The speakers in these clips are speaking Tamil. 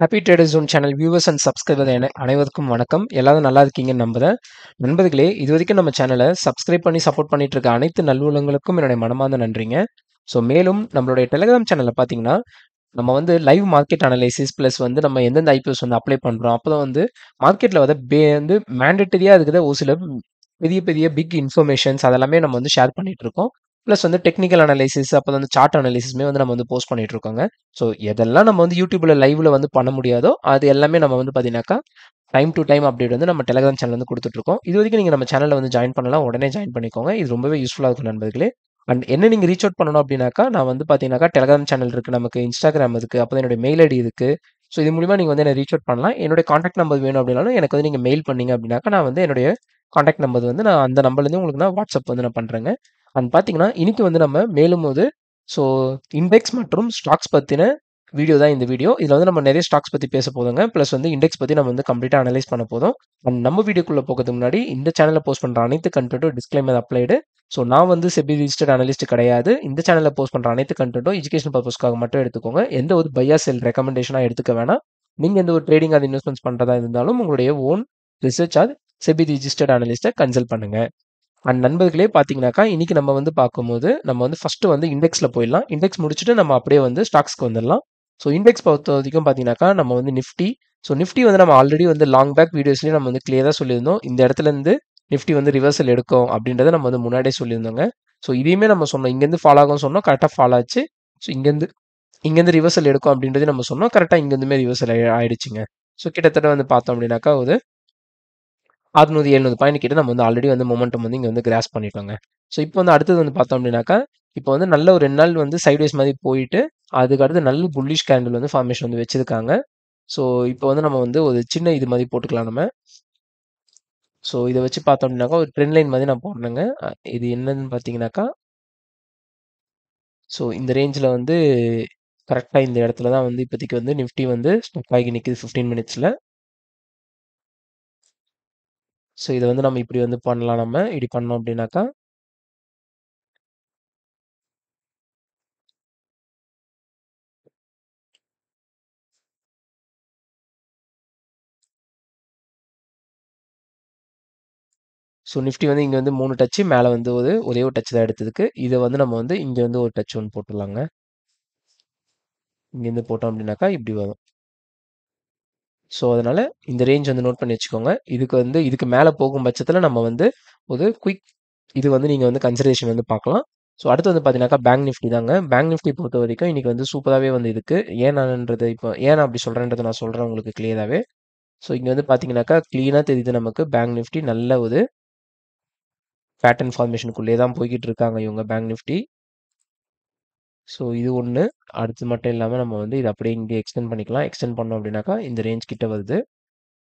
Happy traders zone channel viewers and subscriber அனைவருக்கும் வணக்கம். எல்லாரும் நல்லா இருக்கீங்கன்னு நம்புறேன். நண்பர்களே, இது வரைக்கும் நம்ம சேனலை சப்ஸ்கிரைப் பண்ணி சப்போர்ட் பண்ணிட்டு இருக்க அனைத்து நல்லுள்ளங்களுக்கும் என்னுடைய மனமார்ந்த நன்றிங்க. ஸோ மேலும் நம்மளுடைய டெலிகிராம் சேனலில் பார்த்தீங்கன்னா நம்ம வந்து லைவ் மார்க்கெட் அனலைசிஸ் ப்ளஸ் வந்து நம்ம எந்தெந்த ஐபிஎஸ் வந்து அப்ளை பண்ணுறோம், அப்போ தான் வந்து மார்க்கெட்டில் வந்து மேண்டட்டரியாக இருக்கிற ஒரு சில பெரிய பெரிய பிக் இன்ஃபர்மேஷன்ஸ் அதெல்லாமே நம்ம வந்து ஷேர் பண்ணிட்டு இருக்கோம். ப்ளஸ் வந்து டெக்னிக்கல் அனலைசிஸ் அப்போ வந்து சார்ட் அனலைசிஸ்மே வந்து நம்ம வந்து போஸ்ட் பண்ணிட்டு இருக்கோங்க. ஸோ எதெல்லாம் நம்ம வந்து யூடியூப்ல லைவ்ல வந்து பண்ண முடியாதோ அது எல்லாமே நம்ம வந்து பார்த்தீங்கன்னாக்கா டைம் டு டைம் அப்டேட் வந்து நம்ம டெலிகிராம் சேனல் வந்து கொடுத்துட்ருக்கோம். இது வரைக்கும் நீங்கள் நம்ம சேனலில் வந்து ஜாயின் பண்ணலாம், உடனே ஜாயின் பண்ணிக்கோங்க. இது ரொம்பவே யூஸ்ஃபுல்லாக இருக்கும் நண்பர்களே. அண்ட் என்ன நீங்கள் ரீச் அவுட் பண்ணணும் அப்படின்னாக்கா, நான் வந்து பார்த்தீங்கன்னாக்கா டெலிகிராம் சேனல் இருக்குது, நமக்கு இன்ஸ்டாகிராம் இருக்குது, அப்போ தான் என்னோட மெயில் ஐடி இருக்குது. ஸோ இது மூலிமா நீங்கள் வந்து என்ன ரீச் அவுட் பண்ணலாம். என்னோட காண்டாக்ட் நம்பர் வேணும் அப்படின்னாலும் எனக்கு வந்து நீங்கள் மெயில் பண்ணீங்க அப்படின்னாக்கா நான் வந்து என்னுடைய காண்டாக்ட் நம்பர் வந்து நான் அந்த நம்பர்லேருந்து உங்களுக்கு நான் வாட்ஸ்அப் வந்து நான் பண்ணுறேங்க. அண்ட் பார்த்தீங்கன்னா இன்னைக்கு வந்து நம்ம மேலும் போது ஸோ இண்டெக்ஸ் மற்றும் ஸ்டாக்ஸ் பற்றின வீடியோ தான் இந்த வீடியோ. இதில் வந்து நம்ம நிறைய ஸ்டாக்ஸ் பற்றி பேச போதுங்க. ப்ளஸ் வந்து இண்டெக்ஸ் பற்றி நம்ம வந்து கம்ப்ளீட்டாக அனலைஸ் பண்ண போதும். அண்ட் நம்ம வீடியோக்குள்ளே போகிறதுக்கு முன்னாடி இந்த சேனலில் போஸ்ட் பண்ணுற அனைத்து கண்டென்ட்டும் டிஸ்க்ளைமர் அப்ளைடு. ஸோ நான் வந்து செபி ரிஜிஸ்டர்ட் அனலிஸ்ட் கிடையாது. இந்த சேனலில் போஸ்ட் பண்ணுற அனைத்து கண்டென்ட்டும் எஜுகேஷன் பர்பஸ்க்காக மட்டும் எடுத்துக்கோங்க. எந்த ஒரு பையா செல் ரெக்கமெண்டேஷனாக எடுத்துக்க வேணாம். நீங்கள் எந்த ஒரு ட்ரேடிங் அது இன்வெஸ்ட்மெண்ட்ஸ் பண்ணுறதா இருந்தாலும் உங்களுடைய own research or SEBI registered அனலிஸ்ட்டை கன்சல்ட் பண்ணுங்கள். அண்ட் நண்பர்களே பார்த்தீங்கன்னாக்கா இன்னைக்கு நம்ம வந்து பார்க்கும்போது நம்ம வந்து ஃபர்ஸ்ட் வந்து இண்டெக்ஸில் போயிடலாம். இண்டெக்ஸ் முடிச்சுட்டு நம்ம அப்படியே வந்து ஸ்டாக்ஸ்க்கு வந்துடலாம். ஸோ இண்டெக்ஸ் பொறுத்த வரைக்கும் பார்த்தீங்கன்னாக்கா நம்ம வந்து நிஃப்டி. ஸோ நிஃப்டி வந்து நம்ம ஆல்ரெடி வந்து லாங் பேக் வீடியோஸ்லேயும் நம்ம வந்து கிளியராக சொல்லியிருந்தோம். இந்த இடத்துல இருந்து நிஃப்டி வந்து ரிவர்சல் எடுக்கும் அப்படின்றத நம்ம வந்து முன்னாடியே சொல்லியிருந்தோங்க. ஸோ இதையுமே நம்ம சொன்னோம், இங்கேருந்து ஃபாலோ ஆகும்னு சொன்னோம், கரெக்டாக ஃபாலோ ஆச்சு. ஸோ இங்கேருந்து ரிவர்சல் எடுக்கும் அப்படின்றதே நம்ம சொன்னோம், கரெக்டாக இங்கேருந்துமே ரிவர்சல் ஆயிடுச்சுங்க. ஸோ கிட்டத்தட்ட வந்து பார்த்தோம் அப்படின்னாக்கா ஒரு 600, 700 பாயிண்ட் கிட்ட நம்ம வந்து ஆல்ரெடி வந்து மொமெண்டம் வந்து இங்கே வந்து கிராஸ் பண்ணிட்டோங்க. ஸோ இப்போ வந்து அடுத்தது வந்து பார்த்தோம் அப்படின்னாக்கா, இப்போ வந்து நல்ல ஒரு 2 நாள் வந்து சைட்வேஸ் மாதிரி போயிட்டு, அதுக்கு அடுத்து நல்ல புல்லிஷ் கேண்டில் வந்து ஃபார்மேஷன் வந்து வச்சிருக்காங்க. ஸோ இப்போ வந்து நம்ம வந்து ஒரு சின்ன இது மாதிரி போட்டுக்கலாம் நம்ம. ஸோ இதை வச்சு பார்த்தோம் அப்படின்னாக்கா ஒரு ட்ரெண்ட் லைன் மாதிரி நான் போடுறேங்க. இது என்னன்னு பார்த்தீங்கன்னாக்கா, ஸோ இந்த ரேஞ்சில் வந்து கரெக்டாக இந்த இடத்துல தான் வந்து இப்போதைக்கு வந்து நிஃப்டி வந்து ஸ்டக் ஆகி நிற்குது 15 மினிட்ஸில். ஸோ இதை வந்து நம்ம இப்படி வந்து பண்ணலாம். நம்ம இப்படி பண்ணோம் அப்படின்னாக்கா ஸோ நிஃப்டி வந்து இங்கே வந்து 3 டச்சு, மேலே வந்து ஒரே ஒரு டச் தான் எடுத்ததுக்கு. இதை வந்து நம்ம வந்து இங்கே வந்து ஒரு டச் ஒன்று போட்டுடலாங்க. இங்கேருந்து போட்டோம் அப்படின்னாக்கா இப்படி வரும். ஸோ அதனால் இந்த ரேஞ்ச் வந்து நோட் பண்ணி வச்சுக்கோங்க. இதுக்கு மேலே போகும் பட்சத்தில் நம்ம வந்து ஒரு குயிக் இது வந்து நீங்கள் வந்து கன்சிடரேஷன் வந்து பார்க்கலாம். ஸோ அடுத்து வந்து பார்த்தீங்கன்னாக்கா பேங்க் நிஃப்டி தாங்க. பேங்க் நிஃப்டி பொறுத்த வரைக்கும் இன்றைக்கி வந்து சூப்பராகவே வந்து இருக்குது. ஏன் நான் அப்படி சொல்கிறேன்றதை நான் சொல்கிறேன் உங்களுக்கு கிளியராகவே. ஸோ இங்கே வந்து பார்த்தீங்கன்னாக்கா க்ளீனாக தெரியுது நமக்கு பேங்க் நிஃப்டி நல்ல ஒரு பேட்டர்ன் ஃபார்மேஷனுக்குள்ளே தான் போய்கிட்டு இருக்காங்க இவங்க பேங்க் நிஃப்டி. ஸோ இது ஒன்று. அடுத்து மட்டும் இல்லாமல் நம்ம வந்து இது அப்படியே இங்கே எக்ஸ்டெண்ட் பண்ணிக்கலாம். எக்ஸ்டெண்ட் பண்ணோம் அப்படின்னாக்கா இந்த ரேஞ்ச் கிட்ட வருது.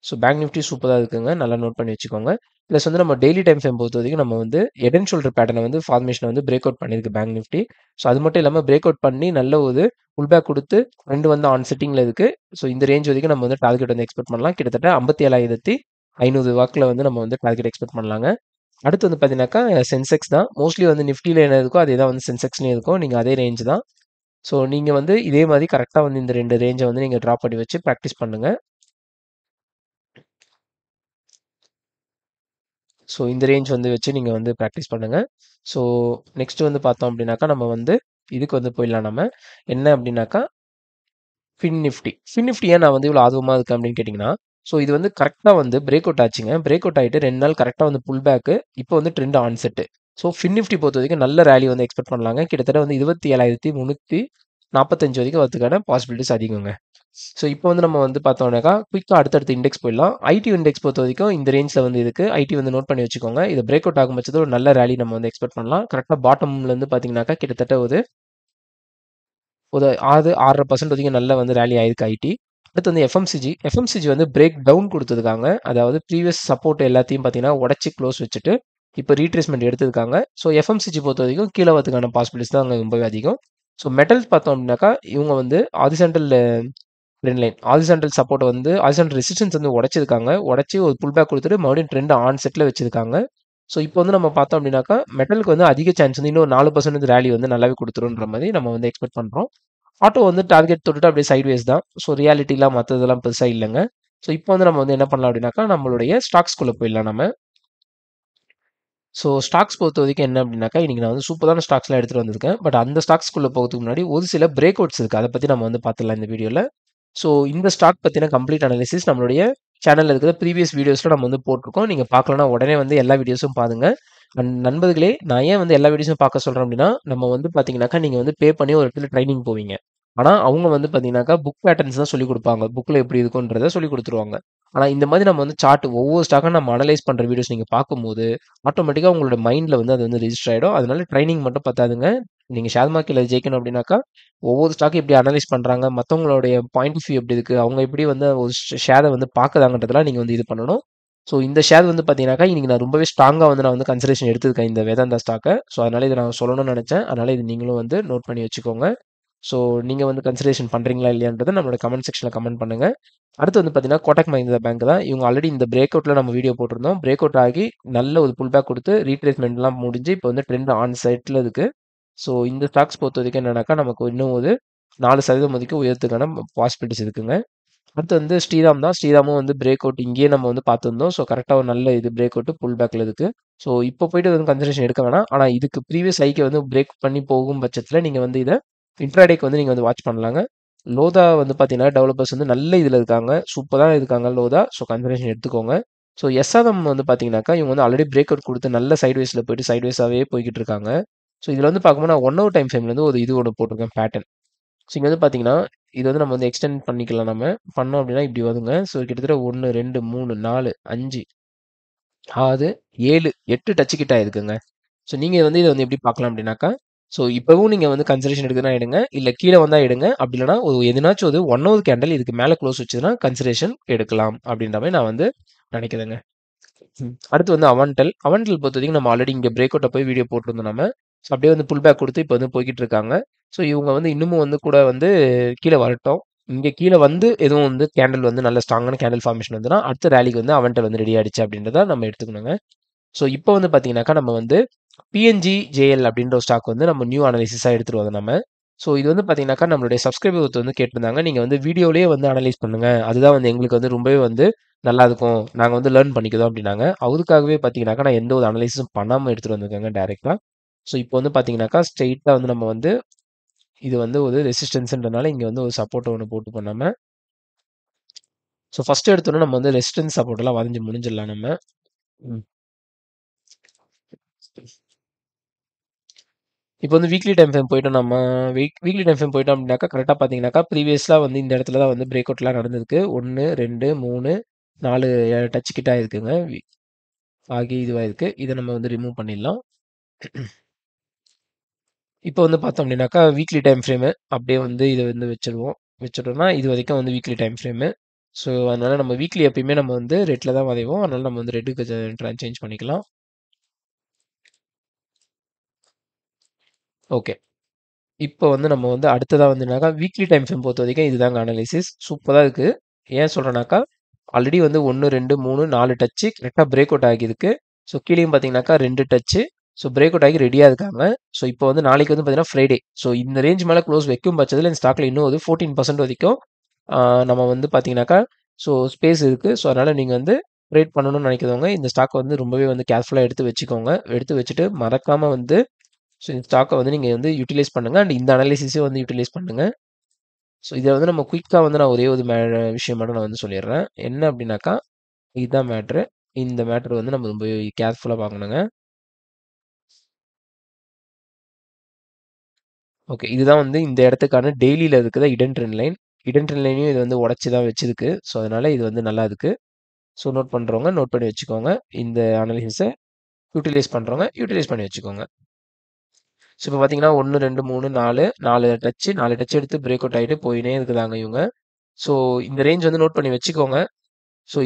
ஸோ பேங்க் நிஃப்டி சூப்பராக இருக்குங்க, நல்லா நோட் பண்ணி வச்சுக்கோங்க. ப்ளஸ் வந்து நம்ம டெய்லி டைம் ஃப்ரேம் பொறுத்த வரைக்கும் நம்ம வந்து ஹெட் அண்ட் ஷோல்டர் பேட்டர்னை வந்து ஃபார்மேஷனை வந்து பிரேக் அவுட் பண்ணியிருக்கு பேங்க் நிஃப்டி. ஸோ அது மட்டும் இல்லாமல் பிரேக் அவுட் பண்ணி நல்ல ஒரு புல் பேக் கொடுத்து ரெண்டு வந்து ஆன் செட்டிங்கில் இருக்குது. ஸோ இந்த ரேஞ்ச் வரைக்கும் நம்ம வந்து டார்கெட் வந்து எக்ஸ்பெக்ட் பண்ணலாம். கிட்டத்தட்ட 57,500 வாக்கில் வந்து நம்ம வந்து டார்கெட் எக்ஸ்பெக்ட் பண்ணலாங்க. அடுத்து வந்து பார்த்தீங்கன்னாக்கா சென்செக்ஸ் தான். மோஸ்ட்லி வந்து நிஃப்டியில் என்ன இருக்கோ அதே தான் வந்து சென்செக்ஸ்லேயும் இருக்கும். நீங்கள் அதே ரேஞ்ச் தான். ஸோ நீங்கள் வந்து இதே மாதிரி கரெக்டாக வந்து இந்த 2 ரேஞ்சை வந்து நீங்கள் ட்ராப் பண்ணி வச்சு ப்ராக்டிஸ் பண்ணுங்கள். ஸோ இந்த ரேஞ்ச் வந்து வச்சு நீங்கள் வந்து ப்ராக்டிஸ் பண்ணுங்கள். ஸோ நெக்ஸ்ட் வந்து பார்த்தோம் அப்படின்னாக்கா நம்ம வந்து இதுக்கு வந்து போயிடலாம். நம்ம என்ன அப்படின்னாக்கா ஃபின் நிஃப்டி ஏன் நான் வந்து இவ்வளோ ஆர்வமாக இருக்கேன் அப்படின்னு கேட்டிங்கன்னா, ஸோ இது வந்து கரெக்டாக வந்து பிரேக் அவுட் ஆச்சுங்க. பிரேக் அவுட் ஆகிட்டு 2 நாள் கரெக்டாக வந்து புல் பேக்கு. இப்போ வந்து trend on set. So fin Nifty பொறுத்த வரைக்கும் நல்ல ரேலி வந்து எக்ஸ்பெக்ட் பண்ணலாங்க. கிட்டத்தட்ட வந்து 27,345 வரைக்கும் வரதுக்கான பாசிபிலிட்டிஸ் அதிகங்க. ஸோ இப்போ வந்து நம்ம வந்து பார்த்தோம்னாக்கா குயிக்காக அடுத்தடுத்து இண்டெக்ஸ் போயிடலாம். ஐடி இண்டெக்ஸ் பொறுத்த வரைக்கும் இந்த ரேஞ்சில் வந்து இருக்குது. ஐடி வந்து நோட் பண்ணி வச்சுக்கோங்க. இது பிரேக் அவுட் ஆகும் பட்சத்தில் ஒரு நல்ல ரேலி நம்ம வந்து எக்ஸ்பெக்ட் பண்ணலாம். கரெக்டாக பாட்டம்லேருந்து பார்த்தீங்கன்னாக்கா கிட்டத்தட்ட ஒரு 6.5% வரைக்கும் நல்ல வந்து ரேலி ஆயிருக்கு ஐடி. அடுத்து வந்து எஃப்எம்சிஜி வந்து பிரேக் டவுன் கொடுத்துருக்காங்க. அதாவது ப்ரீவியஸ் சப்போர்ட் எல்லாத்தையும் பார்த்தீங்கன்னா உடச்சி க்ளோஸ் வச்சுட்டு இப்போ ரீட்ரேஸ்மெண்ட் எடுத்திருக்காங்க. ஸோ எஃப்எம்சிஜி பொறுத்த வரைக்கும் கீழே வரதுக்கான பாசிபிலிட்டிஸ் தான் அங்கே ரொம்பவே அதிகம். ஸோ மெட்டல்ஸ் பார்த்தோம் அப்படின்னாக்கா இவங்க வந்து horizontal trend line horizontal support வந்து ஹாரிசான்டல் ரெசிஸ்டன்ஸ் வந்து உடைச்சிருக்காங்க. உடச்சி ஒரு புல் பேக் கொடுத்துட்டு மறுபடியும் ட்ரெண்ட் ஆன் செட்டில் வச்சிருக்காங்க. ஸோ இப்போ வந்து நம்ம பார்த்தோம் அப்படின்னாக்கா மெட்டலுக்கு வந்து அதிக சான்ஸ் வந்து இன்னும் 4% ரேலி வந்து நல்லாவே கொடுத்துருன்ற மாதிரி நம்ம வந்து எக்ஸ்பெக்ட் பண்ணுறோம். ஆட்டோ வந்து டார்கெட் தொட்டுட்டு அப்படியே சைட்வேஸ் தான். ஸோ ரியாலிட்டிலாம் மத்ததெல்லாம் பெருசா இல்லங்க. ஸோ இப்போ வந்து நம்ம வந்து என்ன பண்ணலாம் அப்படின்னாக்கா, நம்மளுடைய ஸ்டாக்ஸ்குள்ள போயிடலாம் நம்ம. ஸோ ஸ்டாக்ஸ் பொறுத்தவரைக்கும் என்ன அப்படின்னாக்கா, இன்னைக்கு நான் வந்து சூப்பரான ஸ்டாக்ஸ்லாம் எடுத்துட்டு வந்திருக்கேன். பட் அந்த ஸ்டாக்ஸ்குள்ள போகறதுக்கு முன்னாடி ஒரு சில பிரேக் அவுட்ஸ் இருக்கு. அத பத்தி நம்ம வந்து பார்த்துடலாம் இந்த வீடியோல. ஸோ இந்த ஸ்டாக் பத்தின கம்ப்ளீட் அனாலிசிஸ் நம்மளுடைய சேனல்ல இருக்கிற ப்ரீவியஸ் வீடியோஸ்ல நம்ம வந்து போட்டிருக்கோம். நீங்க பார்க்கலன்னா உடனே வந்து எல்லா வீடியோஸும் பாருங்க. நண்பர்களே, நான் ஏன் வந்து எல்லா வீடியோஸும் பார்க்க சொல்றேன் அப்படின்னா, நம்ம வந்து பார்த்தீங்கன்னாக்கா, நீங்க வந்து பே பண்ணி ஒரு இடத்துல ட்ரெய்னிங் போவீங்க. ஆனா, அவங்க வந்து பார்த்தீங்கன்னாக்கா, புக் பேட்டர்ன்ஸ் தான் சொல்லிக் குடுப்பாங்க. புக்ல எப்படி இருக்குன்றத சொல்லிக் குடுத்துருவாங்க. ஆனா, இந்த மாதிரி நம்ம வந்து சார்ட் ஒவ்வொரு ஸ்டாக்கா நம்ம அனலைஸ் பண்ற வீடியோஸ் நீங்க பார்க்கும்போது, ஆட்டோமேட்டிக்கா உங்களோட மைண்ட்ல வந்து அது வந்து ரெஜிஸ்டர் ஆயிடும். அதனால ட்ரெய்னிங் மட்டும் பத்தாதுங்க. நீங்க ஷேர் மார்க்கெட்ல ஜெயிக்கணும் அப்படின்னாக்கா, ஒவ்வொரு ஸ்டாக்கும் எப்படி அனலைஸ் பண்றாங்க, மத்தவங்களுடைய பாயிண்ட் ஆஃப் வியூ எப்படி இருக்கு, அவங்க எப்படி வந்து ஒரு ஷேர வந்து பார்க்குறாங்கன்றதெல்லாம் நீங்க வந்து இது பண்ணணும். ஸோ இந்த ஷேர் வந்து பார்த்தீங்கன்னாக்கா, இன்னைக்கு நான் ரொம்பவே ஸ்ட்ராங்கா வந்து நான் வந்து கன்சிடரேஷன் எடுத்திருக்கேன் இந்த வேதாந்தா ஸ்டாக்க. ஸோ அதனால இத நான் சொல்லணும்னு நெனச்சேன். அதனால இது நீங்களும் வந்து நோட் பண்ணி வச்சுக்கோங்க. ஸோ நீங்க வந்து கன்சிடரேஷன் பண்றீங்களா இல்லையான்றத நம்மளோட கமெண்ட் செக்ஷன்ல கமெண்ட் பண்ணுங்க. அடுத்து வந்து பார்த்தீங்கன்னா, கோட்டக் மஹிந்திரா பேங்க் தான். இவங்க ஆல்ரெடி இந்த பிரேக் அவுட்ல நம்ம வீடியோ போட்டிருந்தோம். பிரேக் அவுட் ஆகி நல்ல ஒரு புல் பேக் குடுத்து ரீட்ரேஸ்மென்ட்லாம் முடிஞ்சு இப்போ வந்து ட்ரெண்ட் ஆன் சைட்ல இருக்கு. ஸோ இந்த ஸ்டாக்ஸ் பொறுத்தவரைக்கும் என்னன்னாக்கா, நமக்கு இன்னும் ஒரு 4% வரைக்கும் உயரத்துக்கான பாசிபிலிட்டிஸ் இருக்குங்க. அடுத்து வந்து ஸ்ரீராம் தான். ஸ்ரீராமும் வந்து பிரேக் அவுட் இங்கேயே நம்ம வந்து பார்த்துருந்தோம். ஸோ கரெக்ட்டா ஒரு நல்ல இது பிரேக் அவுட் புல் பேக்ல இருக்கு. ஸோ இப்போ போயிட்டு வந்து கன்சிடரேஷன் எடுக்க வேணாம். ஆனா இதுக்கு ப்ரீவியஸ் ஹைக்க வந்து பிரேக் பண்ணி போகும் பட்சத்தில நீங்க வந்து இத இன்ட்ராடேக்கு வந்து நீங்க வந்து வாட்ச் பண்ணலாங்க. லோதா வந்து பார்த்தீங்கன்னா, டெவலப்பர்ஸ் வந்து நல்ல இதுல இருக்காங்க. சூப்பரா இருக்காங்க லோதா. ஸோ கன்சிடரேஷன் எடுத்துக்கோங்க. ஸோ எஸ்ஆர்எம் வந்து பார்த்தீங்கன்னாக்கா, இவங்க வந்து ஆல்ரெடி பிரேக் அவுட் குடுத்து நல்ல சைட்வேஸ்ல போயிட்டு சைட்வேஸாவே போய்க்கிட்டு இருக்காங்க. ஸோ இதுல வந்து பார்க்கும்போது நான் 1 ஹவர் டைம் ஃப்ரேம்ல ஒரு இது ஒண்ணு போட்டிருக்கேன் பேட்டர்ன். ஸோ இங்க வந்து பார்த்தீங்கன்னா, இது வந்து நம்ம வந்து எக்ஸ்டெண்ட் பண்ணிக்கலாம் நம்ம. பண்ணோம் அப்டின்னா இப்டி வருங்க. ஸோ கிட்டத்தட்ட 1, 2, 3, 4, 5, 6, 7, 8 டச் கிட்ட ஆயிருக்குங்க. ஸோ நீங்க வந்து இத வந்து எப்படி பார்க்கலாம் அப்டின்னாக்கா, ஸோ இப்பவும் நீங்க வந்து கன்சிடரேஷன் எடுக்குதுன்னா எடுங்க. இல்ல கீழ வந்தா எடுங்க. அப்டி இல்லன்னா ஒரு எதுனாச்சும் ஒரு 1 ஹவர் கேண்டில் இதுக்கு மேல க்ளோஸ் வச்சதுன்னா கன்சிடரேஷன் எடுக்கலாம் அப்டின்ற மாரி நான் வந்து நெனைக்கிறேங்க. அடுத்து வந்து அவன்டெல். அவன்டெல் பொறுத்தவரைக்கும் நம்ம ஆல்ரெடி இங்க பிரேக் அவுட்ட போய் வீடியோ போட்டிருந்தோம் நம்ம. ஸோ அப்படியே வந்து புல் பேக் குடுத்து இப்ப வந்து போய்க்கிட்டு இருக்காங்க. ஸோ இவங்க வந்து இன்னமும் வந்து கூட வந்து கீழ வரட்டும். இங்க கீழ வந்து எதுவும் வந்து கேண்டில் வந்து நல்ல ஸ்ட்ராங்கான கேண்டில் ஃபார்மேஷன் வந்துன்னா, அடுத்த ரேலிக்கு வந்து அவன்டெல் வந்து ரெடி ஆயிடுச்சு அப்படின்றத நம்ம எடுத்துக்கணுங்க. ஸோ இப்போ வந்து பார்த்தீங்கன்னாக்கா, நம்ம வந்து பிஎன்ஜி ஜேஎல் அப்படின்ற ஒரு ஸ்டாக் வந்து நம்ம நியூ அனாலிசிஸா எடுத்துட்டு வரோம் நம்ம. ஸோ இது வந்து பார்த்தீங்கன்னாக்கா, நம்மளுடைய சப்ஸ்கிரைபர் ஒருத்தர் வந்து கேட்டிருந்தாங்க. நீங்க வந்து வீடியோலயே வந்து அனலைஸ் பண்ணுங்க. அதுதான் வந்து எங்களுக்கு வந்து ரொம்பவே வந்து நல்லா இருக்கும். நாங்க வந்து லேர்ன் பண்ணிக்கிறோம் அப்டின்னாங்க. அவருக்காகவே பார்த்தீங்கன்னாக்கா, நான் எந்த ஒரு அனலைசிஸும் பண்ணாம எடுத்துட்டு வந்திருக்கேங்க டைரக்ட்டா. ஸோ இப்போ வந்து பார்த்தீங்கன்னாக்கா, ஸ்ட்ரெயிட்டா வந்து நம்ம வந்து இது வந்து ஒரு ரெசிஸ்டன்ஸ்ன்றனால இங்க வந்து ஒரு சப்போர்ட் ஒண்ணு போட்டு பண்ணாம, ஸோ ஃபர்ஸ்ட் எடுத்தோனே நம்ம வந்து ரெசிஸ்டன்ஸ் சப்போர்ட் எல்லாம் வரைஞ்சு முடிஞ்சிடலாம் நம்ம. ம். இப்போ வந்து வீக்லி டைம் ஃப்ரேம் போயிட்டோம் நம்ம. வீக்லி டைம் ஃப்ரேம் போயிட்டோம் அப்டின்னாக்கா, கரெக்ட்டா பார்த்தீங்கன்னாக்கா, ப்ரீவியஸா வந்து இந்த இடத்துல தான் வந்து பிரேக் அவுட்லாம் நடந்திருக்கு. 1, 2, 3, 4 டச் கிட்ட ஆயிருக்குங்க. ஆகி இதுவாயிருக்கு. இத நம்ம வந்து ரிமூவ் பண்ணிடலாம். இப்போ வந்து பார்த்தோம் அப்டின்னாக்கா, வீக்லி டைம் ஃப்ரேமு அப்படியே வந்து இத வந்து வச்சுருவோம். வச்சுட்டோம்னா, இதுவரைக்கும் வந்து வீக்லி டைம் ஃப்ரேமு. ஸோ, அதனால நம்ம வீக்லி எப்பயுமே நம்ம வந்து ரெட்ல தான் வரைவோம். அதனால நம்ம வந்து ரெட்டுக்கு சேஞ்ச் பண்ணிக்கலாம். ஓகே. இப்போ வந்து நம்ம வந்து அடுத்ததா வந்து என்னன்னாக்கா, வீக்லி டைம் ஃப்ரேம் பொறுத்தவரைக்கும் இதுதாங்க அனாலிசிஸ். சூப்பரா இருக்கு. ஏன் சொல்றேன்னாக்கா, ஆல்ரெடி வந்து 1, 2, 3, 4 டச்சு கரெக்ட்டா பிரேக் அவுட் ஆகியிருக்கு. ஸோ, கீழயும் பார்த்தீங்கன்னாக்கா 2 டச்சு. ஸோ, பிரேக் அவுட் ஆகி ரெடியா இருக்காங்க. ஸோ, இப்போ வந்து நாளைக்கு வந்து பார்த்தீங்கன்னா ஃப்ரைடே. ஸோ, இந்த ரேஞ்ச் மேல க்ளோஸ் வைக்கும் பட்சத்தில இந்த ஸ்டாக்ல இன்னும் ஒரு 14% வரைக்கும் ஆ நம்ம வந்து பார்த்தீங்கன்னாக்கா, ஸோ ஸ்பேஸ் இருக்கு. ஸோ, அதனால நீங்க வந்து ட்ரேட் பண்ணணும்னு நினைக்கிறவங்க, இந்த ஸ்டாக் வந்து ரொம்பவே வந்து கேர்ஃபுல்லா எடுத்து வச்சுக்கோங்க. எடுத்து வச்சுட்டு மறக்காம வந்து ஸோ இந்த ஸ்டாக்க வந்து நீங்க வந்து யுட்டிலைஸ் பண்ணுங்க. அண்ட் இந்த அனாலிசிஸையும் வந்து யுட்டிலைஸ் பண்ணுங்க. ஸோ இத வந்து நம்ம குயிக்கா வந்து நான் ஒரே ஒரு விஷயம் மட்டும் நான் வந்து சொல்லிடுறேன். என்ன அப்டின்னாக்கா, இதுதான் மேட்ரு. இந்த மேட்டர் வந்து நம்ம ரொம்ப கேர்ஃபுல்லா பார்க்கணுங்க. ஓகே. இதுதான் வந்து இந்த இடத்துக்கான டெய்லில இருக்கிற hidden trend line. Hidden trend லைனையும் இது வந்து உடைச்சு தான் வச்சிருக்கு. ஸோ அதனால இது வந்து நல்லா இருக்கு. ஸோ நோட் பண்றவங்க நோட் பண்ணி வச்சுக்கோங்க. இந்த அனாலிசிஸ யுட்டிலைஸ் பண்றவங்க யுட்டிலைஸ் பண்ணி வச்சுக்கோங்க. ஸோ இப்ப பார்த்தீங்கன்னா 1, 2, 3, 4 4 டச் எடுத்து பிரேக் அவுட் ஆயிட்டு போயின்னே இருக்குதாங்க இவங்க. ஸோ இந்த ரேஞ்ச் வந்து நோட் பண்ணி வச்சுக்கோங்க. ஸோ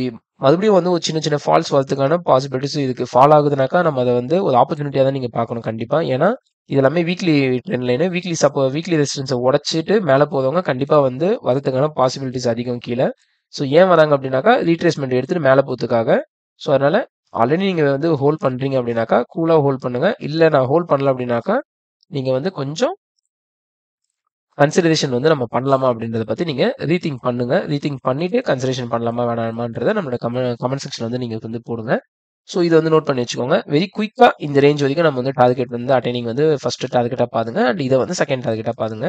மறுபடியும் வந்து ஒரு சின்ன சின்ன ஃபால்ஸ் வரதுக்கான பாசிபிலிட்டிஸ் இருக்கு. ஃபால் ஆகுதுனாக்கா நம்ம அத வந்து ஒரு ஆப்பர்ச்சுனிட்டியா தான் நீங்க பார்க்கணும் கண்டிப்பா. ஏன்னா, இது எல்லாமே weekly trend line. Weekly resistance உடைச்சிட்டு மேல போறவங்க கண்டிப்பா வந்து வரதுக்கான பாசிபிலிட்டிஸ் அதிகம் கீழ. ஸோ ஏன் வராங்க அப்டின்னாக்கா, ரீட்ரேஸ்மென்ட் எடுத்துட்டு மேல போறதுக்காக. ஸோ அதனால ஆல்ரெடி நீங்க வந்து ஹோல்ட் பண்றீங்க அப்டின்னாக்கா, கூலா ஹோல்ட் பண்ணுங்க. இல்ல நான் ஹோல்ட் பண்ணல அப்டின்னாக்கா, நீங்க வந்து கொஞ்சம் கன்சிடரேஷன் வந்து நம்ம பண்ணலாமா அப்படின்றத பத்தி நீங்க ரீதிங்க் பண்ணுங்க. ரீதிங்க் பண்ணிட்டு கன்சிடரேஷன் பண்ணலாமா வேணாமான்றத நம்மளோட கமெண்ட் செக்ஷன்ல வந்து நீங்க வந்து போடுங்க. ஸோ இத வந்து நோட் பண்ணி வச்சுக்கோங்க. வெரி குயிக்கா இந்த ரேஞ்ச் வரைக்கும் நம்ம வந்து டார்கெட் வந்து அட்டெய்னிங் வந்து ஃபர்ஸ்ட் டார்கெட்டா பாருங்க. அண்ட் இத வந்து செகண்ட் டார்கெட்டா பாருங்க.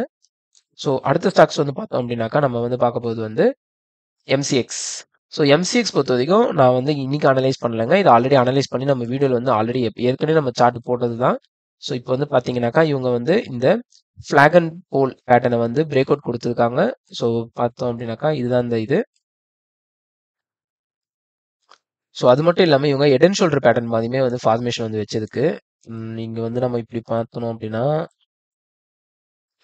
ஸோ அடுத்த ஸ்டாக்ஸ் வந்து பார்த்தோம் அப்படின்னாக்கா நம்ம வந்து பார்க்க போறது வந்து எம்சிஎக்ஸ். ஸோ எம்சிஎக்ஸ் பொறுத்த வரைக்கும் நான் வந்து இன்னைக்கு அனலைஸ் பண்ணலங்க. இதை ஆல்ரெடி அனலைஸ் பண்ணி நம்ம வீடியோல வந்து ஆல்ரெடி ஏற்கனவே நம்ம சார்ட் போட்டது தான். ஸோ இப்போ வந்து பார்த்தீங்கன்னாக்கா இவங்க வந்து இந்த ஃபிளாக் அண்ட் போல் பேட்டர்னை வந்து பிரேக் அவுட் கொடுத்துருக்காங்க. ஸோ பார்த்தோம் அப்படின்னாக்கா இதுதான் இந்த இது. ஸோ அது மட்டும் இல்லாமல் இவங்க ஹெட் அண்ட் ஷோல்டர் பேட்டர்ன் மாதிரியுமே வந்து ஃபார்மேஷன் வந்து வச்சிருக்கு. நீங்க வந்து நம்ம இப்படி பார்த்தோம் அப்படின்னா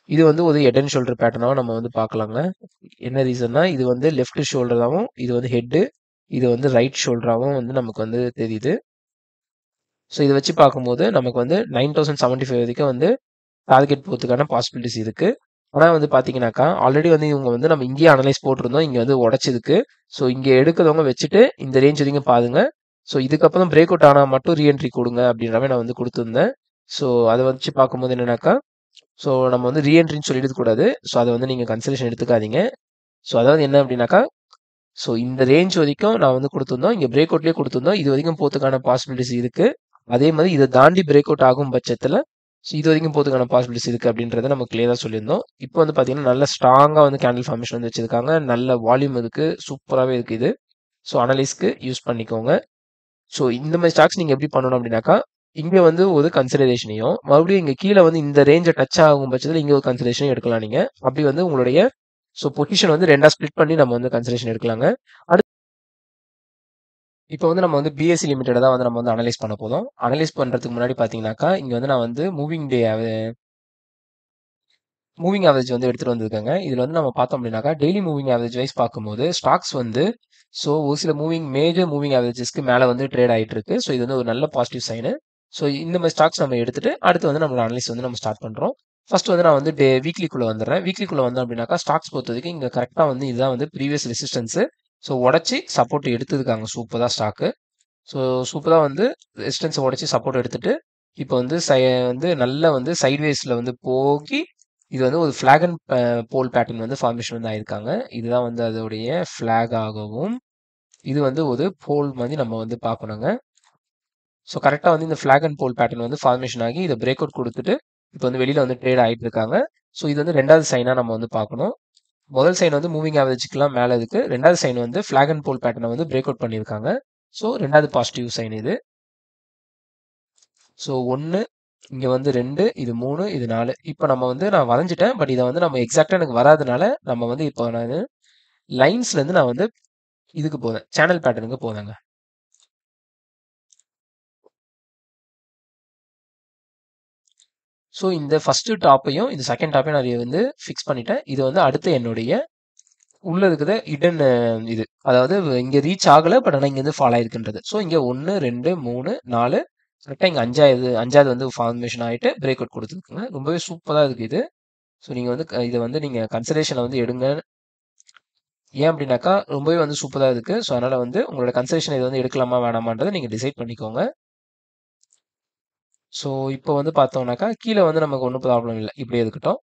இது வந்து ஒரு ஹெட் அண்ட் ஷோல்டர் பேட்டர்னாவும் நம்ம வந்து பார்க்கலாங்க. என்ன ரீசன்னா இது வந்து லெஃப்ட் ஷோல்டராகவும் இது வந்து ஹெட்டு, இது வந்து ரைட் ஷோல்டராகவும் வந்து நமக்கு வந்து தெரியுது. ஸோ இதை வச்சு பார்க்கும்போது நமக்கு வந்து 9075 வரைக்கும் வந்து டார்கெட் போகிறதுக்கான பாசிபிலிட்டிஸ் இருக்கு. ஆனால் வந்து பார்த்தீங்கன்னாக்கா ஆல்ரெடி வந்து இவங்க வந்து நம்ம இங்கேயே அனலைஸ் போட்டிருந்தோம். இங்கே வந்து உடச்சிருக்கு. ஸோ இங்கே எடுக்கிறவங்க வச்சுட்டு இந்த ரேஞ்ச் வரைக்கும் பாருங்க. ஸோ இதுக்கப்புறம் பிரேக் அவுட் ஆனால் மட்டும் ரீஎன்ட்ரி கொடுங்க அப்படின்ற மாதிரி நான் வந்து கொடுத்துருந்தேன். ஸோ அதை வச்சு பார்க்கும்போது என்னன்னாக்கா ஸோ நம்ம வந்து ரீஎன்ட்ரின்னு சொல்லிட்டு கூடாது. ஸோ அதை வந்து நீங்கள் கன்சிடரேஷன் எடுத்துக்காதீங்க. ஸோ அதாவது என்ன அப்படின்னாக்கா ஸோ இந்த ரேஞ்ச் வரைக்கும் நான் வந்து கொடுத்துருந்தோம். இங்கே பிரேக் அவுட்லேயே கொடுத்துருந்தோம். இது வரைக்கும் போகிறதுக்கான பாசிபிலிட்டிஸ் இருக்கு. அதே மாதிரி இதை தாண்டி பிரேக் அவுட் ஆகும் பட்சத்தில் ஸோ இது வரைக்கும் போகிறதுக்கான பாசிபிலிட்டிஸ் இருக்குது அப்படின்றத நம்ம கிளியராக சொல்லியிருந்தோம். இப்போ வந்து பார்த்தீங்கன்னா நல்ல ஸ்ட்ராங்காக வந்து கேண்டில் ஃபார்மேஷன் வந்து வச்சிருக்காங்க. நல்ல வால்யூம் இருக்குது. சூப்பராகவே இருக்குது இது. ஸோ அனலைஸ்க்கு யூஸ் பண்ணிக்கோங்க. ஸோ இந்த மாதிரி ஸ்டாக்ஸ் நீங்கள் எப்படி பண்ணணும் அப்படின்னாக்கா இங்கே வந்து ஒரு கன்சிடரேஷனையும் மறுபடியும் இங்கே கீழே வந்து இந்த ரேஞ்சை டச் ஆகும் பட்சத்தில் இங்கே ஒரு கன்சிடரேஷன் எடுக்கலாம் நீங்கள். அப்படி வந்து உங்களுடைய ஸோ பொசிஷன் வந்து ரெண்டா ஸ்ப்ளிட் பண்ணி நம்ம வந்து கன்சிடரேஷன் எடுக்கலாங்க. அடுத்து இப்போ வந்து நம்ம வந்து பிஎஸ்சி லிமிட்டட் தான் வந்து நம்ம வந்து அனலைஸ் பண்ண போதும். அனலைஸ் பண்ணுறதுக்கு முன்னாடி பார்த்தீங்கன்னாக்கா இங்கே வந்து நான் வந்து மூவிங் ஆவரேஜ் வந்து எடுத்துகிட்டு வந்திருக்கேங்க. இதில் வந்து நம்ம பார்த்தோம் அப்படின்னாக்கா டெய்லி மூவிங் ஆவரேஜ் வைஸ் பார்க்கும்போது ஸ்டாக்ஸ் வந்து ஸோ ஒரு சில மேஜர் மூவிங் ஆவரேஜஸ்க்கு மேலே வந்து ட்ரேட் ஆகிட்டு இருக்கு. ஸோ இது வந்து ஒரு நல்ல பாசிட்டிவ் சைனு. ஸோ இந்த மாதிரி ஸ்டாக்ஸ் நம்ம எடுத்துட்டு அடுத்து வந்து நம்மளோட அனலைஸ் வந்து நம்ம ஸ்டார்ட் பண்ணுறோம். ஃபர்ஸ்ட் வந்து நான் வந்து வீக்லிக்குள்ளே வந்துடுறேன். வீக்லிக்குள்ளே வந்தோம் அப்படின்னாக்கா ஸ்டாக்ஸ் பொறுத்த வரைக்கும் இங்கே கரெக்டாக வந்து இதுதான் வந்து ப்ரீவியஸ் ரெசிஸ்டன்ஸு. ஸோ உடச்சி சப்போர்ட் எடுத்துருக்காங்க சூப்பராக ஸ்டாக்கு. ஸோ சூப்பராக வந்து ரெசிஸ்டன்ஸை உடச்சி சப்போர்ட் எடுத்துட்டு இப்போ வந்து வந்து நல்ல வந்து சைட்வேஸில் வந்து போகி இது வந்து ஒரு ஃபிளாக் அண்ட் போல் பேட்டர்ன் வந்து ஃபார்மேஷன் வந்து ஆயிருக்காங்க. இதுதான் வந்து அதோடைய ஃபிளாக் ஆகவும் இது வந்து ஒரு போல் மாதிரி நம்ம வந்து பார்க்கணுங்க. ஸோ கரெக்டாக வந்து இந்த ஃபிளாக் அண்ட் போல் பேட்டர்ன் வந்து ஃபார்மேஷன் ஆகி இதை பிரேக் அவுட் கொடுத்துட்டு இப்போ வந்து வெளியில் வந்து ட்ரேட் ஆகிட்டு இருக்காங்க. ஸோ இது வந்து ரெண்டாவது சைனாக நம்ம வந்து பார்க்கணும். முதல் சைன் வந்து மூவிங் ஆவரேஜ்க்குலாம் மேலே இருக்கு. ரெண்டாவது சைன் வந்து ஃபிளாக் அண்ட் போல் பேட்டர்னை வந்து பிரேக் அவுட் பண்ணியிருக்காங்க. ஸோ ரெண்டாவது பாசிட்டிவ் சைன் இது. ஸோ 1 இங்கே வந்து 2 இது 3 இது 4 இப்போ நம்ம வந்து நான் வரைஞ்சிட்டேன். பட் இதை வந்து நம்ம எக்ஸாக்டாக எனக்கு வராதனால நம்ம வந்து இப்போ நான் லைன்ஸ்லேருந்து நான் வந்து இதுக்கு போதேன் சேனல் பேட்டர்னுக்கு போதாங்க. ஸோ இந்த ஃபர்ஸ்ட் டாப்பையும் இந்த செகண்ட் டாப்பையும் நான் வந்து ஃபிக்ஸ் பண்ணிட்டேன். இது வந்து அடுத்து என்னுடைய உள்ள இருக்கிற இடன் இது அதாவது இங்கே ரீச் ஆகலை பட் ஆனால் இங்கேருந்து ஃபாலோ ஆயிருக்குன்றது. ஸோ இங்கே 1 2 3 4 கரெக்டாக இங்கே அஞ்சாவது வந்து ஃபார்மேஷன் ஆகிட்டு பிரேக் அவுட் கொடுத்துருக்குங்க. ரொம்பவே சூப்பராக இருக்குது இது. ஸோ நீங்கள் வந்து இதை வந்து நீங்கள் கன்சிடரேஷனில் வந்து எடுங்க. ஏன் அப்படின்னாக்கா ரொம்பவே வந்து சூப்பராக இருக்குது. ஸோ அதனால் வந்து உங்களோட கன்சிடரேஷன் இதை வந்து எடுக்கலாமா வேணாமான்றதை நீங்கள் டிசைட் பண்ணிக்கோங்க. ஸோ இப்போ வந்து பார்த்தோம்னாக்கா கீழே வந்து நமக்கு ஒன்றும் ப்ராப்ளம் இல்லை. இப்படியே இருக்கட்டும்.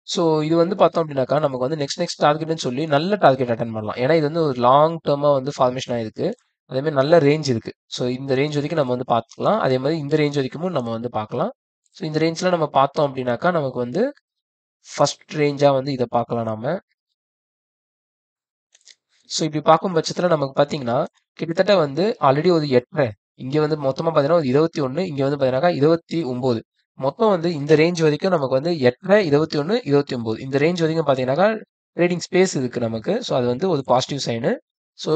ஸோ இது வந்து பார்த்தோம் அப்படின்னாக்கா நமக்கு வந்து நெக்ஸ்ட் டார்கெட்னு சொல்லி நல்ல டார்கெட் அட்டன் பண்ணலாம். ஏன்னா இது வந்து ஒரு லாங் டேர்மாக வந்து ஃபார்மேஷன் ஆயிருக்கு. அதேமாதிரி நல்ல ரேஞ்ச் இருக்கு. ஸோ இந்த ரேஞ்ச் வரைக்கும் நம்ம வந்து பார்த்துக்கலாம். அதே மாதிரி இந்த ரேஞ்ச் வரைக்கும் நம்ம வந்து பார்க்கலாம். ஸோ இந்த ரேஞ்சில் நம்ம பார்த்தோம் அப்படின்னாக்கா நமக்கு வந்து ஃபர்ஸ்ட் ரேஞ்சாக வந்து இதை பார்க்கலாம் நாம. ஸோ இப்படி பார்க்கும் பட்சத்தில் நமக்கு பார்த்தீங்கன்னா கிட்டத்தட்ட வந்து ஆல்ரெடி ஒரு 8 இங்கே வந்து மொத்தமாக பார்த்தீங்கன்னா ஒரு 21 இங்கே வந்து பார்த்தீங்கன்னாக்கா 29 மொத்தம் வந்து இந்த ரேஞ்ச் வரைக்கும் நமக்கு வந்து 8 21 29 இந்த ரேஞ்ச் வரைக்கும் பார்த்தீங்கன்னாக்கா ட்ரேடிங் ஸ்பேஸ் இருக்கு நமக்கு. ஸோ அது வந்து ஒரு பாசிட்டிவ் சைனு. ஸோ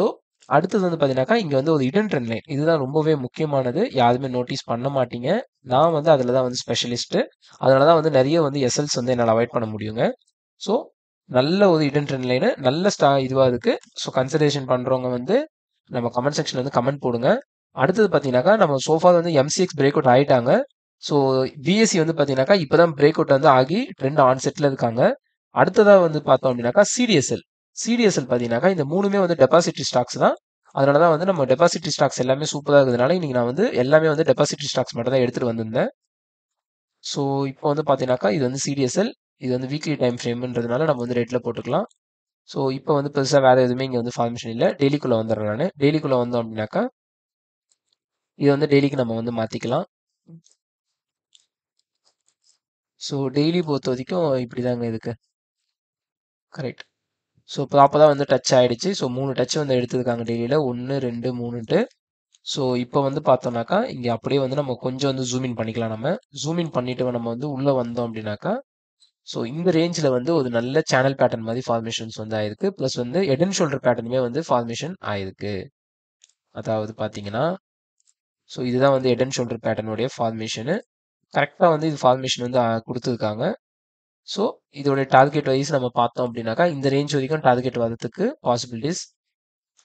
அடுத்தது வந்து பார்த்தீங்கன்னாக்கா இங்கே வந்து ஒரு இடன் ட்ரெண்ட் லைன் இதுதான் ரொம்பவே முக்கியமானது. யாருமே நோட்டீஸ் பண்ண மாட்டீங்க. நான் வந்து அதில் தான் வந்து ஸ்பெஷலிஸ்ட்டு. அதனால தான் வந்து நிறைய வந்து எஸ்எல்ஸ் வந்து என்னால் அவாய்ட் பண்ண முடியுங்க. ஸோ நல்ல ஒரு இடன் ட்ரெண்ட் லைனு நல்ல இதுவாக இருக்கு. ஸோ கன்சிடரேஷன் பண்ணுறவங்க வந்து நம்ம கமெண்ட் செக்ஷன்ல வந்து கமெண்ட் போடுங்க. அடுத்தது பார்த்தீங்கன்னாக்கா நம்ம சோஃபா வந்து எம்சிஎக்ஸ் பிரேக் அவுட் ஆகிட்டாங்க. ஸோ பிஎஸ்சி வந்து பார்த்தீங்கன்னாக்கா இப்போ தான் பிரேக் அவுட் வந்து ஆகி ட்ரெண்ட் ஆன் செட்டில் இருக்காங்க. அடுத்ததாக வந்து பார்த்தோம் அப்படின்னாக்கா சிடிஎஸ்எல் பார்த்தீங்கன்னாக்கா இந்த மூணுமே வந்து டெபாசிட்டரி ஸ்டாக்ஸ் தான். அதனால தான் வந்து நம்ம டெபாசிட்டரி ஸ்டாக்ஸ் எல்லாமே சூப்பராக இருக்கிறதுனால இன்னைக்கு நான் வந்து எல்லாமே வந்து டெபாசிட்டரி ஸ்டாக்ஸ் மட்டும் தான் எடுத்துகிட்டு வந்திருந்தேன். ஸோ இப்போ வந்து பார்த்தீங்கன்னாக்கா இது வந்து சிடிஎஸ்எல் இது வந்து வீக்லி டைம் ஃப்ரேம்ன்றதுனால நம்ம வந்து ரெட்ல போட்டுக்கலாம். ஸோ இப்போ வந்து பெருசா வேற எதுவுமே இங்க வந்து ஃபார்மேஷன் இல்ல. டெய்லிக்குள்ள வந்துடுறேன் நானு. டெய்லிக்குள்ள வந்தோம் அப்படின்னாக்கா, இது வந்து டெய்லிக்கு நம்ம வந்து மாத்திக்கலாம். ஸோ டெய்லி பொறுத்தவரைக்கும் இப்படிதாங்க இருக்கு. கரெக்ட். ஸோ இப்போ அப்பதான் வந்து டச் ஆயிடுச்சு. ஸோ 3 டச் வந்து எடுத்திருக்காங்க டெய்லியில. 1, 2, 3ன்ட்டு. ஸோ இப்போ வந்து பார்த்தோம்னாக்கா, இங்க அப்படியே வந்து நம்ம கொஞ்சம் வந்து ஜூம் இன் பண்ணிக்கலாம் நம்ம. ஜூம் இன் பண்ணிட்டு நம்ம வந்து உள்ள வந்தோம் அப்படின்னாக்கா, ஸோ இந்த ரேஞ்சில வந்து ஒரு நல்ல சேனல் பேட்டர்ன் மாதிரி ஃபார்மேஷன்ஸ் வந்து ஆயிருக்கு. பிளஸ் வந்து ஹெட் அண்ட் ஷோல்டர் பேட்டர்னுமே வந்து ஃபார்மேஷன் ஆயிருக்கு. அதாவது பார்த்தீங்கன்னா, ஸோ இதுதான் வந்து ஹெட் அண்ட் ஷோல்டர் பேட்டர்னுடைய ஃபார்மேஷனு. கரெக்ட்டா வந்து இது ஃபார்மேஷன் வந்து குடுத்துருக்காங்க. ஸோ இதோட டார்கெட் வைஸ் நம்ம பார்த்தோம் அப்படின்னாக்கா, இந்த ரேஞ்ச் வரைக்கும் டார்கெட் வரதுக்கு பாசிபிலிட்டீஸ்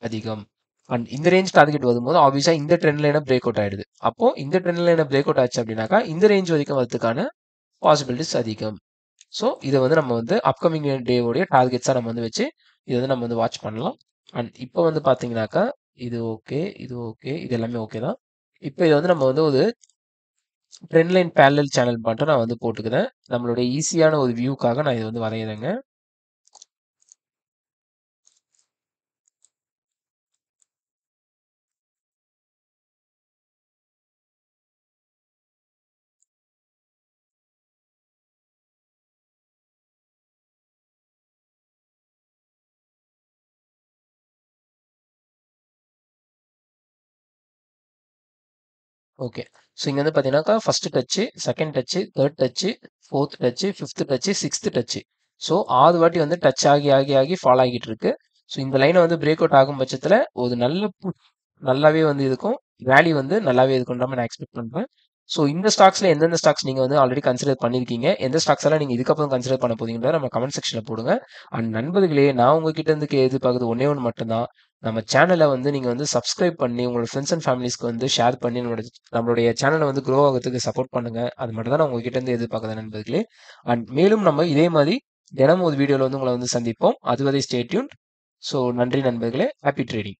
அதிகம். அண்ட் இந்த ரேஞ்ச் டார்கெட் வரும்போது ஆப்வியஸா இந்த ட்ரெண்ட் லைன பிரேக் அவுட் ஆயிடுது. அப்போ இந்த ட்ரெண்ட் லைன பிரேக் அவுட் ஆச்சு அப்படின்னாக்கா, இந்த ரேஞ்ச் வரைக்கும் வரதுக்கான பாசிபிலிட்டீஸ் அதிகம். ஸோ இத வந்து நம்ம வந்து அப்கமிங் டே உடைய டார்கெட்ஸா நம்ம வந்து வச்சு, இத வந்து நம்ம வந்து வாட்ச் பண்ணலாம். அண்ட் இப்போ வந்து பார்த்தீங்கன்னாக்கா, இது ஓகே, இது ஓகே, இது எல்லாமே ஓகே தான். இப்போ இத வந்து நம்ம வந்து ஒரு ட்ரெண்ட் லைன் பேரலல் சேனல் மட்டும் நான் வந்து போட்டுக்கிறேன். நம்மளுடைய ஈஸியான ஒரு வியூக்காக நான் இத வந்து வரையறேங்க. ஓகே. ஸோ இங்க வந்து பார்த்தீங்கன்னாக்கா, first touch, second touch, third touch, fourth touch, fifth touch, sixth touch. So 6 வாட்டி வந்து டச் ஆகி, ஆகி, ஆகி ஃபால் ஆகிட்டு இருக்கு. ஸோ இந்த லைன வந்து பிரேக் அவுட் ஆகும் பட்சத்தில ஒரு நல்ல நல்லாவே வந்து இருக்கும். வேல்யூ வந்து நல்லாவே இருக்குன்ற மாரி நான் எக்ஸ்பெக்ட் பண்றேன். ஸோ இந்த ஸ்டாக்ஸ்ல எந்தெந்த ஸ்டாக்ஸ் நீங்க வந்து ஆல்ரெடி கன்சிடர் பண்ணியிருக்கீங்க? எந்த ஸ்டாக்ஸ் எல்லாம் நீங்க இதுக்கப்புறம் கன்சிடர் பண்ண போறீங்கன்றத நம்ம கமெண்ட் செக்ஷன்ல போடுங்க. அண்ட் நண்பர்களே, நான் உங்ககிட்ட இருந்து எதிர்பார்க்குறது ஒண்ணே ஒண்ணு மட்டும் தான். நம்ம சேனல வந்து நீங்க வந்து சப்ஸ்கிரைப் பண்ணி, உங்களோட ஃப்ரெண்ட்ஸ் அண்ட் ஃபேமிலிஸ்க்கு வந்து ஷேர் பண்ணி நம்மளுடைய சேனல வந்து குரோ ஆகுறதுக்கு சப்போர்ட் பண்ணுங்க. அது மட்டும் தான் நான் உங்ககிட்ட இருந்து எதிர்பார்க்குறேன் நண்பர்களே. அண்ட் மேலும் நம்ம இதே மாரி தினமும் ஒரு வீடியோல வந்து உங்கள வந்து சந்திப்போம். அதுவரை ஸ்டே டியூன்ட். ஸோ நன்றி நண்பர்களே. Happy trading.